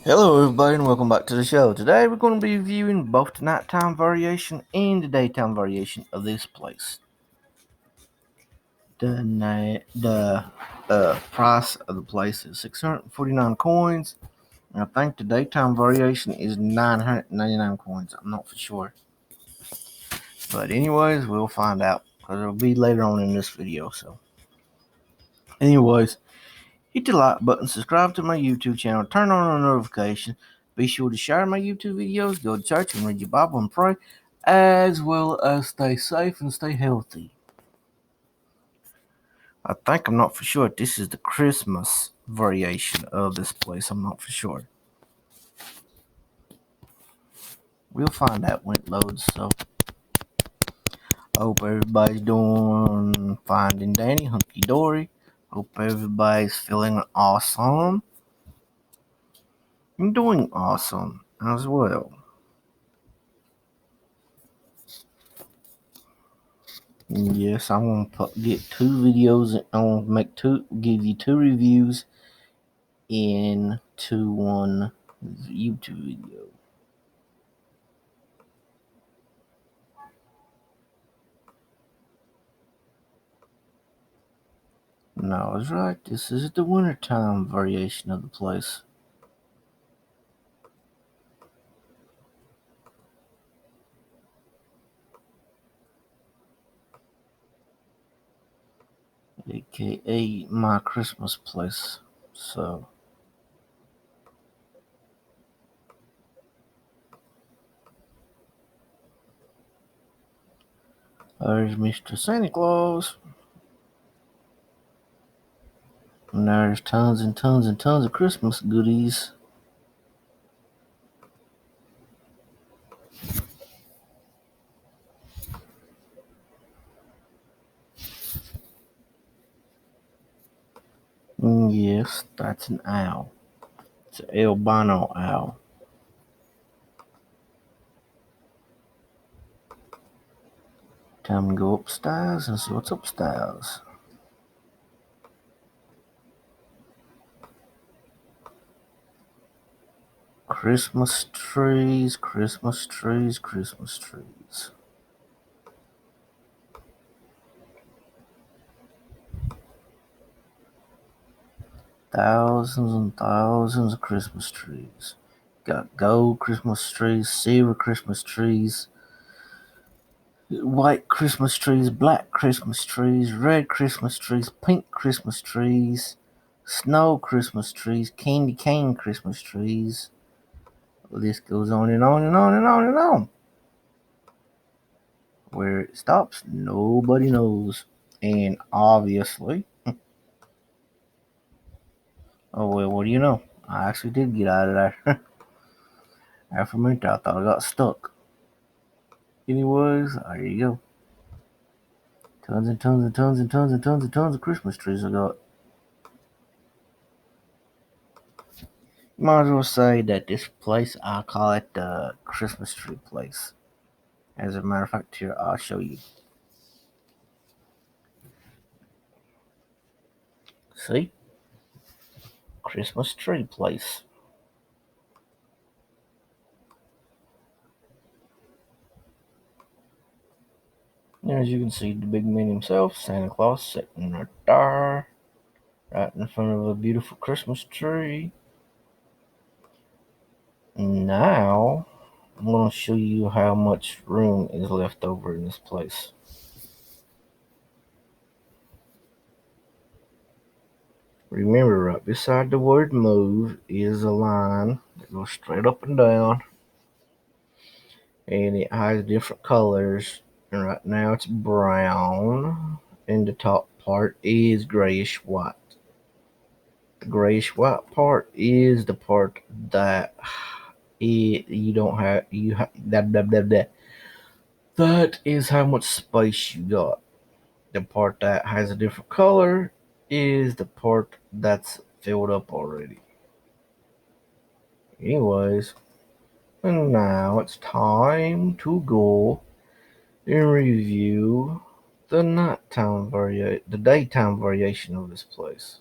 Hello everybody and welcome back to the show. Today we're going to be reviewing both the nighttime variation and the daytime variation of this place. The price of the place is 649 coins, and I think the daytime variation is 999 coins. I'm not for sure. But anyways, we'll find out because it'll be later on in this video. So anyways, hit the like button, subscribe to my YouTube channel, turn on the notification. Be sure to share my YouTube videos, go to church and read your Bible and pray, as well as stay safe and stay healthy. I think I'm not for sure. This is the Christmas variation of this place. I'm not for sure. We'll find out when it loads. So, I hope everybody's doing fine and dandy, hunky dory. Hope everybody's feeling awesome. I'm doing awesome as well. Yes, I'm gonna get two videos. I'm gonna give you two reviews into one YouTube video. No, I was right. This is the wintertime variation of the place. AKA my Christmas place. So, there's Mr. Santa Claus. And there's tons and tons and tons of Christmas goodies. Yes, that's an owl. It's an albino owl. Time to go upstairs and see what's upstairs. Christmas trees, Christmas trees, Christmas trees. Thousands and thousands of Christmas trees. Got gold Christmas trees, silver Christmas trees, white Christmas trees, black Christmas trees, red Christmas trees, pink Christmas trees, snow Christmas trees, candy cane Christmas trees. The list goes on and on and on and on and on. Where it stops, nobody knows. And obviously, oh well, what do you know? I actually did get out of there. After a minute, I thought I got stuck. Anyways, there you go. Tons and tons and tons and tons and tons and tons of Christmas trees I got. Might as well say that this place, I call it the Christmas tree place. As a matter of fact, here, I'll show you. See? Christmas tree place. And as you can see, the big man himself, Santa Claus, sitting right there, right in front of a beautiful Christmas tree. Now, I'm going to show you how much room is left over in this place. Remember, right beside the word move is a line that goes straight up and down, and it has different colors. And right now it's brown, and the top part is grayish white. The grayish white part is the part that you don't have. That is how much space you got. The part that has a different color is the part that's filled up already. Anyways, and now it's time to go and review the daytime variation of this place.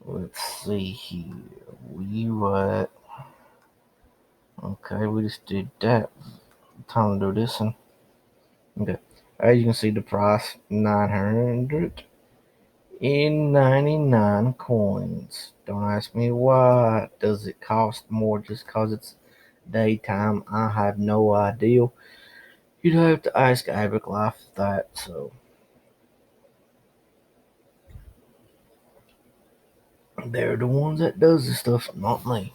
Let's see here. We what? Okay, we just did that. Time to do this one. Okay. As you can see, the price 999 coins. Don't ask me why. Does it cost more just cause it's daytime? I have no idea. You'd have to ask Avic Life that. So they're the ones that does this stuff, not me.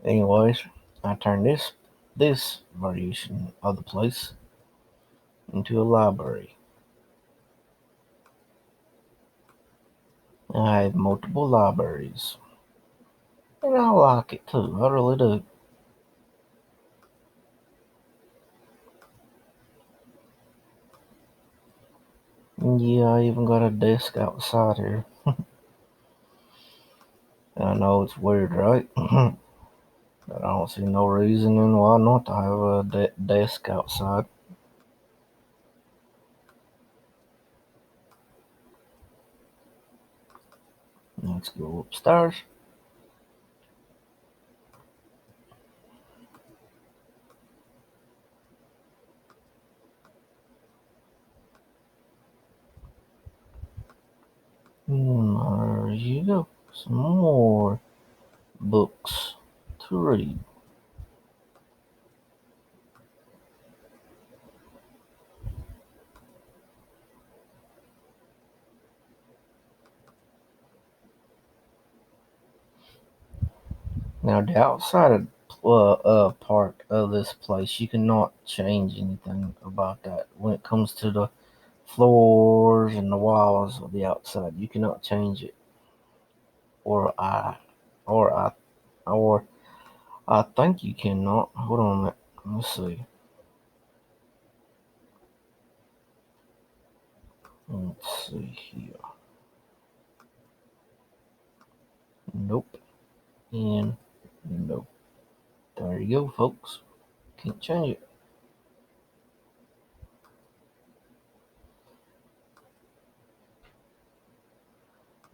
Anyways, I turned this variation of the place into a library. I have multiple libraries. And I like it too. I really do. And yeah, I even got a desk outside here. I know it's weird, right? But I don't see no reason in why not to have a desk outside. Let's go upstairs. There you go. Some more books to read. Now, the outside part of this place, you cannot change anything about that. When it comes to the floors and the walls of the outside, you cannot change it. Or I, or I, or I think you cannot. Hold on a minute. Let's see. Let's see here. Nope. And nope. There you go, folks. Can't change it.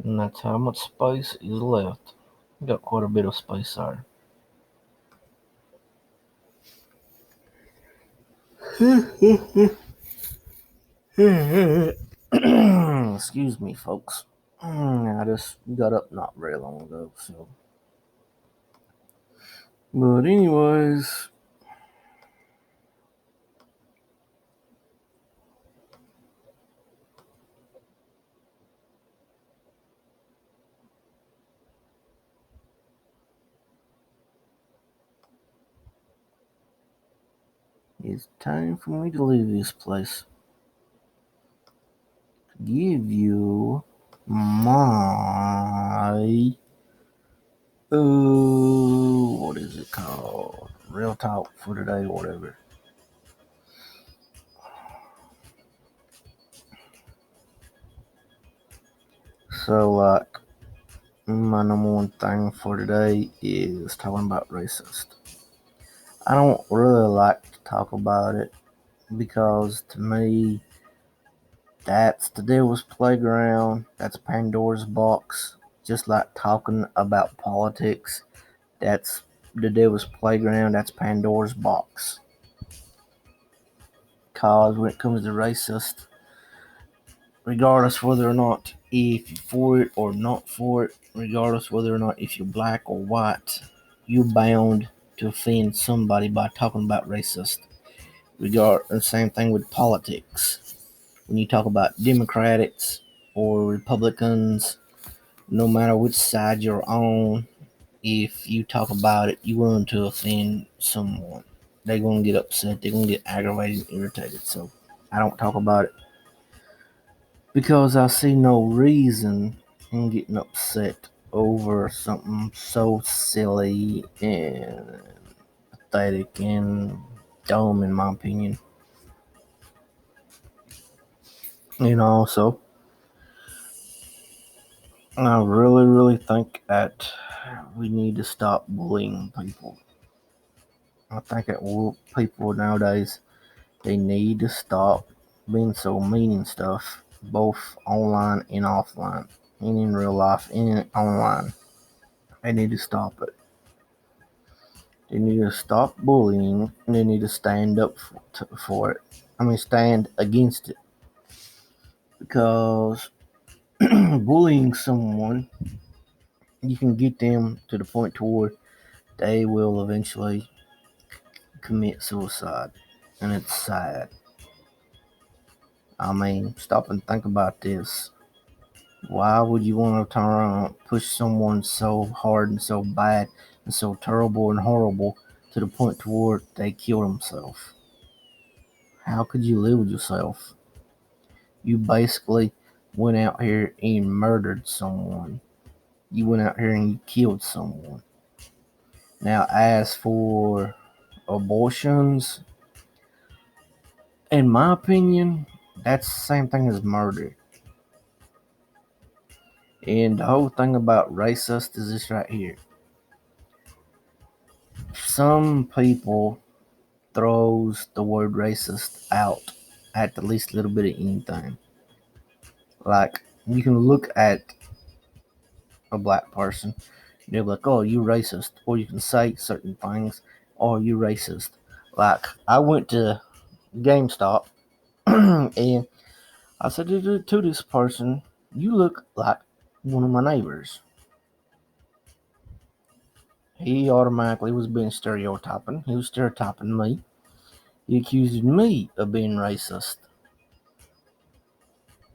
And that's how much space is left. Got quite a bit of space there. Excuse me, folks. I just got up not very long ago, so. But anyways, it's time for me to leave this place. Give you my what is it called? Real talk for today, whatever. So like my number one thing for today is talking about racist. I don't really like to talk about it because to me that's the devil's playground. That's Pandora's box. Just like talking about politics, that's the devil's playground. That's Pandora's box. Cause when it comes to racist, regardless whether or not if you're for it or not for it, regardless whether or not if you're black or white, you're bound to offend somebody by talking about racist. The same thing with politics. When you talk about Democrats or Republicans, no matter which side you're on, if you talk about it, you're going to offend someone. They're going to get upset. They're going to get aggravated and irritated. So I don't talk about it because I see no reason in getting upset over something so silly and pathetic and dumb, in my opinion. So I really, really think that we need to stop bullying people. I think that people nowadays, they need to stop being so mean and stuff, both online and offline. and in real life and online. They need to stop it. They need to stop bullying, and they need to stand up for it. Stand against it. Because bullying someone, you can get them to the point to where they will eventually commit suicide. And it's sad. Stop and think about this. Why would you want to turn around and push someone so hard and so bad and so terrible and horrible to the point to where they kill themselves? How could you live with yourself? You basically went out here and murdered someone. You went out here and you killed someone. Now, as for abortions, in my opinion, that's the same thing as murder. And the whole thing about racist is this right here. Some people throws the word racist out at the least little bit of anything. Like, you can look at a black person, and they're like, oh, you racist. Or you can say certain things, oh, you racist. Like, I went to GameStop and I said to this person, you look like one of my neighbors. He automatically was being stereotyping. He was stereotyping me. He accused me of being racist.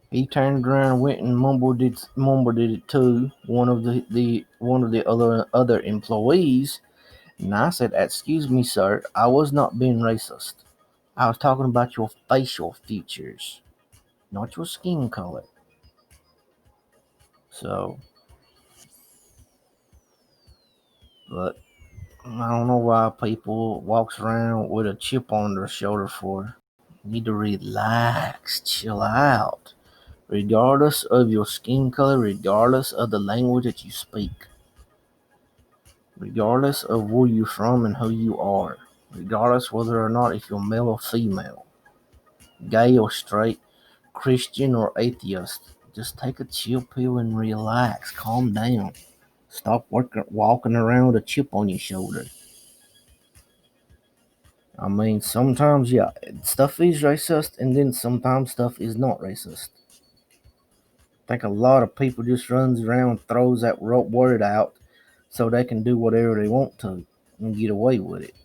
He turned around and went and mumbled it to one of the other employees, and I said, "Excuse me, sir, I was not being racist. I was talking about your facial features, not your skin color." So, but I don't know why people walks around with a chip on their shoulder for. You need to relax, chill out, regardless of your skin color, regardless of the language that you speak. Regardless of where you're from and who you are, regardless whether or not if you're male or female, gay or straight, Christian or atheist, just take a chill pill and relax, calm down. Stop walking around with a chip on your shoulder. Sometimes, yeah, stuff is racist, and then sometimes stuff is not racist. I think a lot of people just runs around, throws that word out so they can do whatever they want to and get away with it,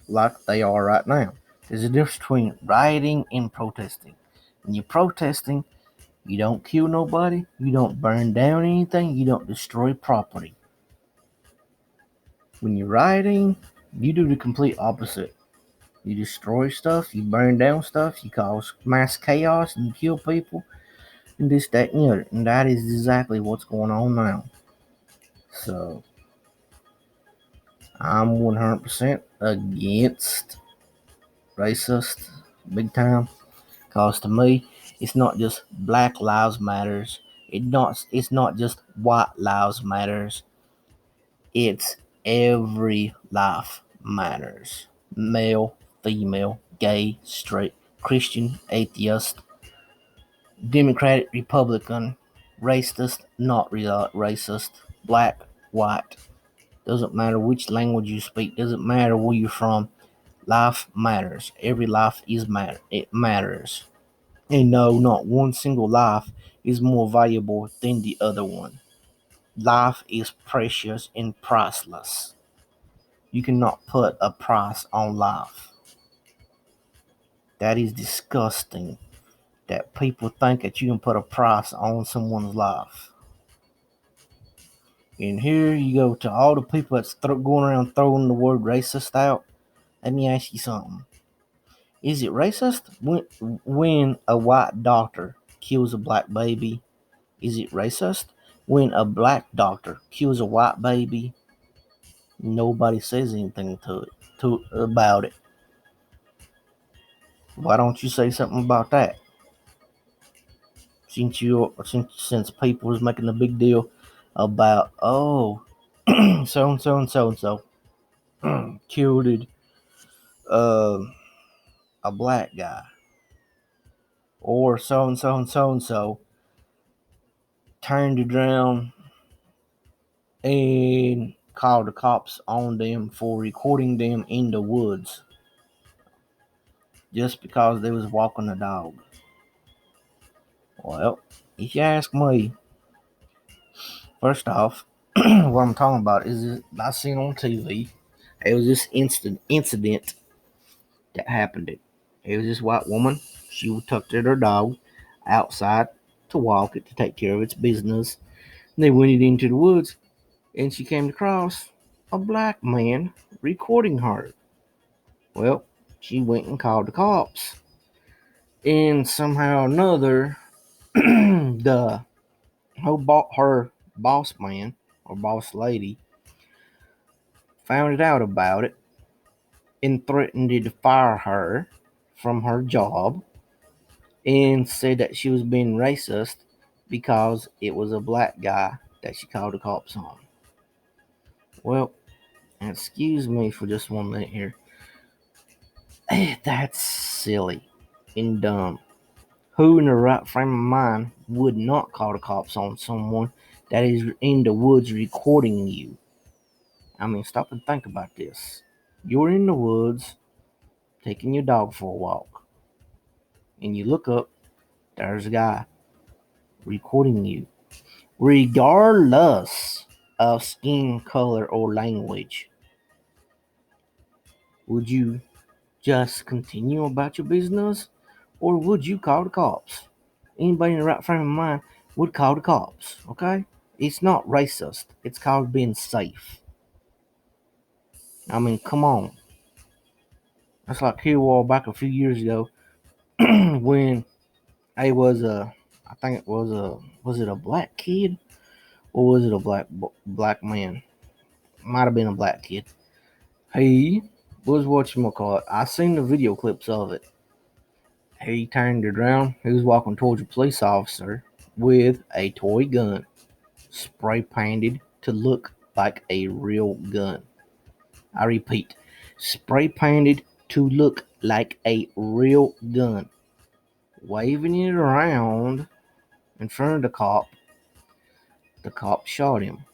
like they are right now. There's a difference between rioting and protesting. When you're protesting, you don't kill nobody, you don't burn down anything, you don't destroy property. When you're rioting, you do the complete opposite. You destroy stuff, you burn down stuff, you cause mass chaos, and you kill people, and this, that, and the other. And that is exactly what's going on now. So, I'm 100% against racist, big time. Because to me, it's not just Black Lives Matters. It's not just White Lives Matters. It's every life matters. Male, female, gay, straight, Christian, atheist, Democratic, Republican, racist, not racist, black, white. Doesn't matter which language you speak. Doesn't matter where you're from. Life matters. Every life is matter. It matters. And no, not one single life is more valuable than the other one. Life is precious and priceless. You cannot put a price on life. That is disgusting. That people think that you can put a price on someone's life. And here you go to all the people that's going around throwing the word racist out. Let me ask you something. Is it racist when a white doctor kills a black baby? Is it racist when a black doctor kills a white baby? Nobody says anything about it. Why don't you say something about that? Since people was making a big deal about, oh, so and so and so and so killed uh, a black guy, or so and so and so and so turned it around and called the cops on them for recording them in the woods just because they was walking a dog. Well, if you ask me, first off, what I'm talking about is this, I seen on TV. It was this incident that happened. It was this white woman. She tucked her dog outside to walk it to take care of its business. And they went into the woods, and she came across a black man recording her. Well, she went and called the cops, and somehow or another, the her boss man or boss lady found out about it and threatened to fire her from her job and said that she was being racist because it was a black guy that she called the cops on. Well, excuse me for just 1 minute here. That's silly and dumb. Who in their right frame of mind would not call the cops on someone that is in the woods recording you? I mean, stop and think about this. You're in the woods taking your dog for a walk, and you look up, there's a guy recording you, regardless of skin color or language. Would you just continue about your business, or would you call the cops? Anybody in the right frame of mind would call the cops, okay? It's not racist. It's called being safe. I mean, come on. That's like here back a few years ago when I was I think it was it a black kid or was it a black man? Might have been a black kid. He was whatchamacallit. I seen the video clips of it. He turned it around. He was walking towards a police officer with a toy gun, spray painted to look like a real gun. I repeat, spray painted to look like a real gun. Waving it around in front of the cop. The cop shot him.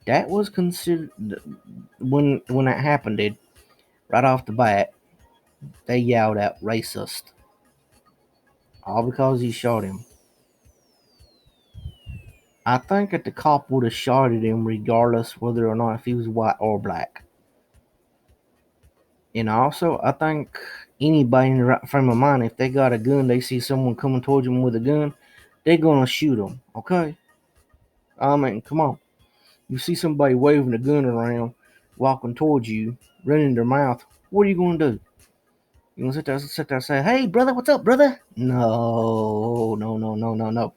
That was considered when that happened. Right off the bat, they yelled out racist, all because he shot him. I think that the cop would have shot at him regardless whether or not if he was white or black. And also, I think anybody in the right frame of mind, if they got a gun, they see someone coming towards them with a gun, they're gonna shoot them. Okay? I mean, come on. You see somebody waving a gun around, walking towards you, running their mouth. What are you gonna do? You gonna sit there and say, "Hey, brother, what's up, brother?" No, no, no, no, no, no.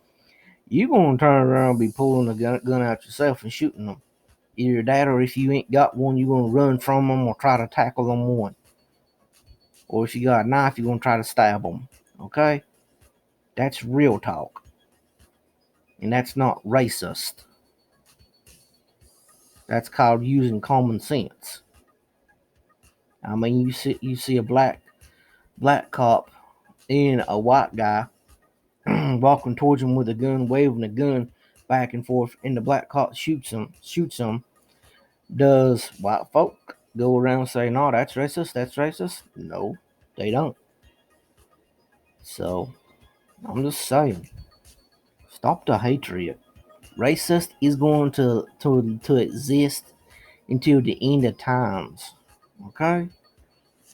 You gonna turn around and be pulling the gun out yourself and shooting them. Either that, or if you ain't got one, you gonna run from them or try to tackle them one. Or if you got a knife, you're gonna try to stab them. Okay, that's real talk, and that's not racist. That's called using common sense. I mean, you see a black cop and a white guy walking towards him with a gun, waving a gun back and forth, and the black cop shoots him. Does white folk go around and say, no, that's racist, that's racist? No, they don't. So, I'm just saying, stop the hatred. Racist is going to exist until the end of times. Okay?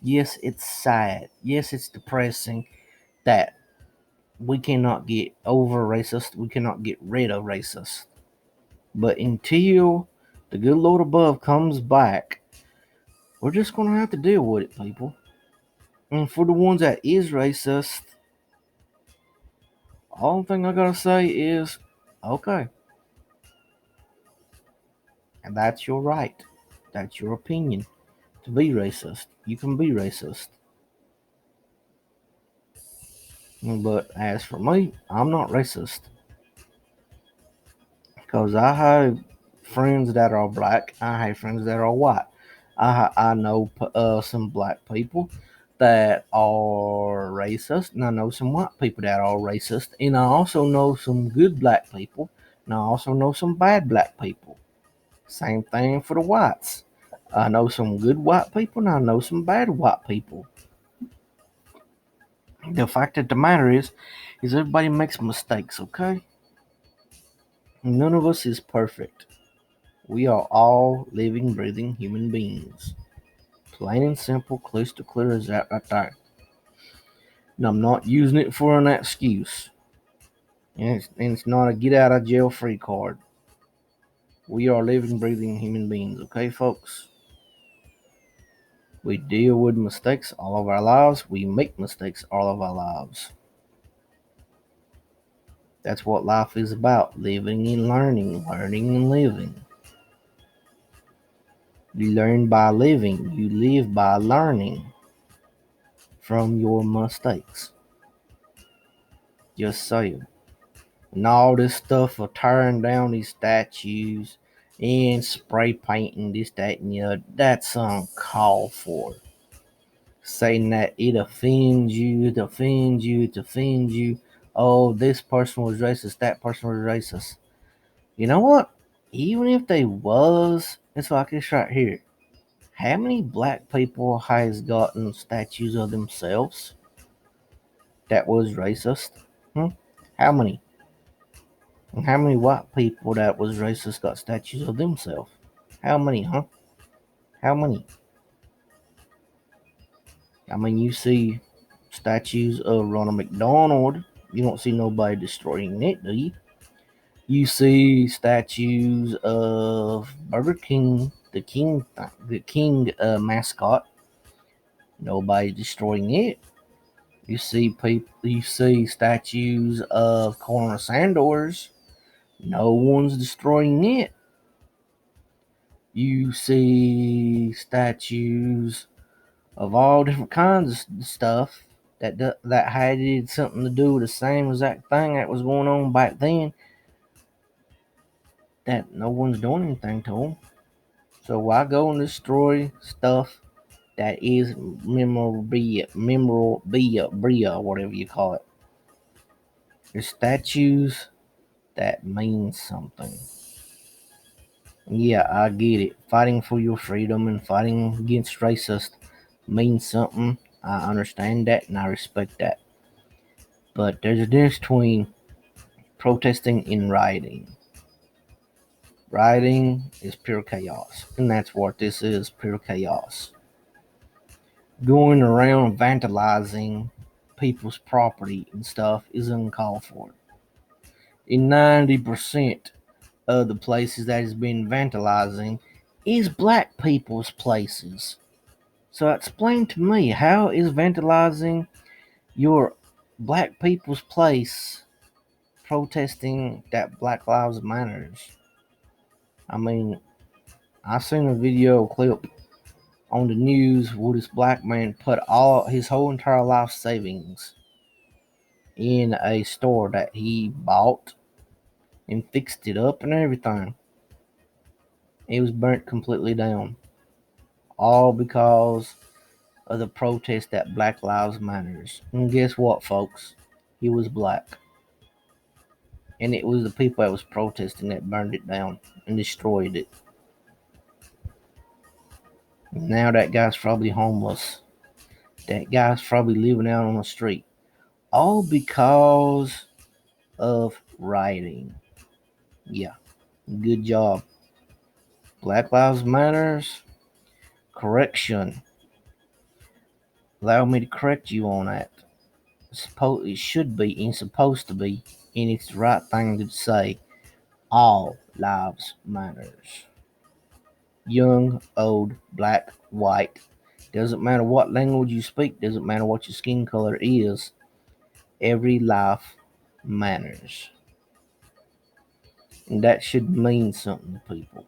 Yes, it's sad. Yes, it's depressing that we cannot get over racist. We cannot get rid of racist. But until the good Lord above comes back, we're just going to have to deal with it, people. And for the ones that is racist, all thing I gotta say is, okay. And that's your right. That's your opinion to be racist. You can be racist. But as for me, I'm not racist. Because I have friends that are black. I have friends that are white. I know some black people that are racist, and I know some white people that are racist, and I also know some good black people, and I also know some bad black people. Same thing for the whites. I know some good white people, and I know some bad white people. The fact of the matter is everybody makes mistakes, okay? None of us is perfect. We are all living, breathing human beings. Plain and simple, crystal clear as that right there. And I'm not using it for an excuse. And it's not a get out of jail free card. We are living, breathing human beings, okay, folks? We deal with mistakes all of our lives. We make mistakes all of our lives. That's what life is about, living and learning, learning and living. You learn by living, you live by learning from your mistakes. Just saying. And all this stuff of tearing down these statues and spray painting this, that, and the other, that's uncalled for. Saying that it offends you, it offends you, it offends you. Oh, this person was racist, that person was racist. You know what? Even if they was, it's like this right here. How many black people has gotten statues of themselves that was racist? Hmm? How many? And how many white people that was racist got statues of themselves? How many, huh? How many? I mean, you see statues of Ronald McDonald. You don't see nobody destroying it, do you? You see statues of Burger King, the king mascot. Nobody destroying it. You see people. You see statues of Colonel Sanders. No one's destroying it. You see statues of all different kinds of stuff that had something to do with the same exact thing that was going on back then. That no one's doing anything to them. So why go and destroy stuff that is memorabilia, whatever you call it? There's statues that mean something. Yeah, I get it. Fighting for your freedom and fighting against racist means something. I understand that and I respect that. But there's a difference between protesting and rioting. Rioting is pure chaos, and that's what this is, pure chaos. Going around vandalizing people's property and stuff is uncalled for. In 90% of the places that has been vandalizing is black people's places. So explain to me, how is vandalizing your black people's place protesting that Black Lives Matters? I mean, I seen a video clip on the news where this black man put all his whole entire life savings in a store that he bought and fixed it up and everything. It was burnt completely down. All because of the protest that Black Lives Matters. And guess what, folks? He was black. And it was the people that was protesting that burned it down and destroyed it. Now that guy's probably homeless. That guy's probably living out on the street. All because of rioting. Yeah, good job. Black Lives Matters. Correction. Allow me to correct you on that. It should be and supposed to be, and it's the right thing to say. All lives matters. Young, old, black, white. Doesn't matter what language you speak. Doesn't matter what your skin color is. Every life matters. And that should mean something to people.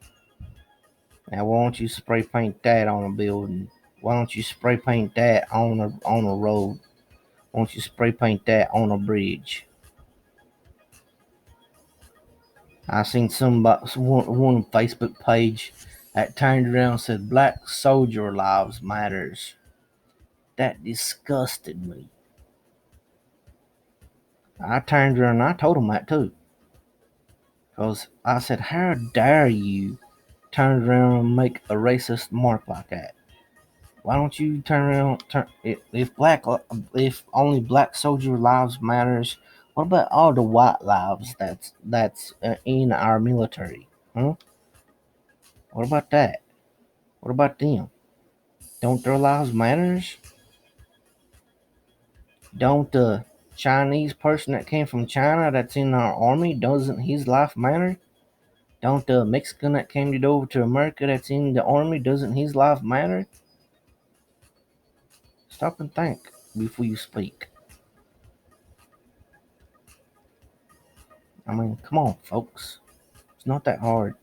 Now, why don't you spray paint that on a building? Why don't you spray paint that on a road? Why don't you spray paint that on a bridge? I seen one Facebook page that turned around and said Black Soldier Lives Matters. That disgusted me. I turned around and I told him that too. Because I said, how dare you turn around and make a racist mark like that? Why don't you turn around? If only black soldier lives matters, what about all the white lives that's in our military? Huh? What about that? What about them? Don't their lives matters? Don't the Chinese person that came from China that's in our army, doesn't his life matter? Don't the Mexican that came over to America that's in the army, doesn't his life matter? Stop and think before you speak. I mean, come on, folks. It's not that hard.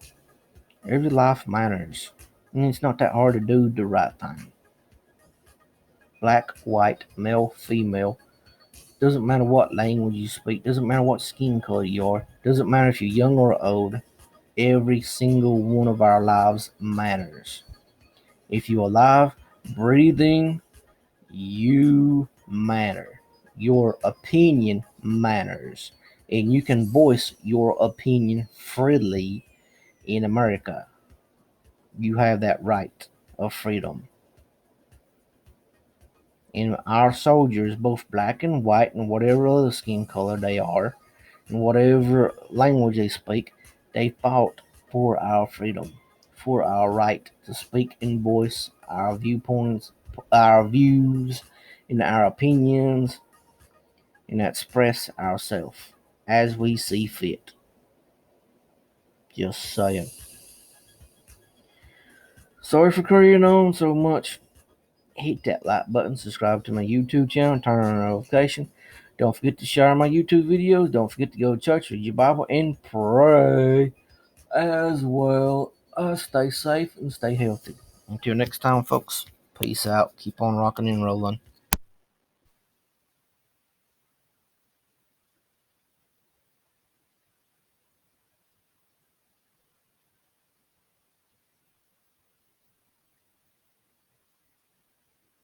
Every life matters. And it's not that hard to do the right thing. Black, white, male, female. Doesn't matter what language you speak. Doesn't matter what skin color you are. Doesn't matter if you're young or old. Every single one of our lives matters. If you're alive, breathing, you matter. Your opinion matters. And you can voice your opinion freely in America. You have that right of freedom. And our soldiers, both black and white, and whatever other skin color they are, and whatever language they speak, they fought for our freedom, for our right to speak and voice our viewpoints, our views, and our opinions, and express ourselves as we see fit. Just saying. Sorry for carrying on so much. Hit that like button, subscribe to my YouTube channel, turn on notification. Don't forget to share my YouTube videos. Don't forget to go to church, read your Bible, and pray as well. Stay safe and stay healthy. Until next time, folks. Peace out. Keep on rocking and rolling.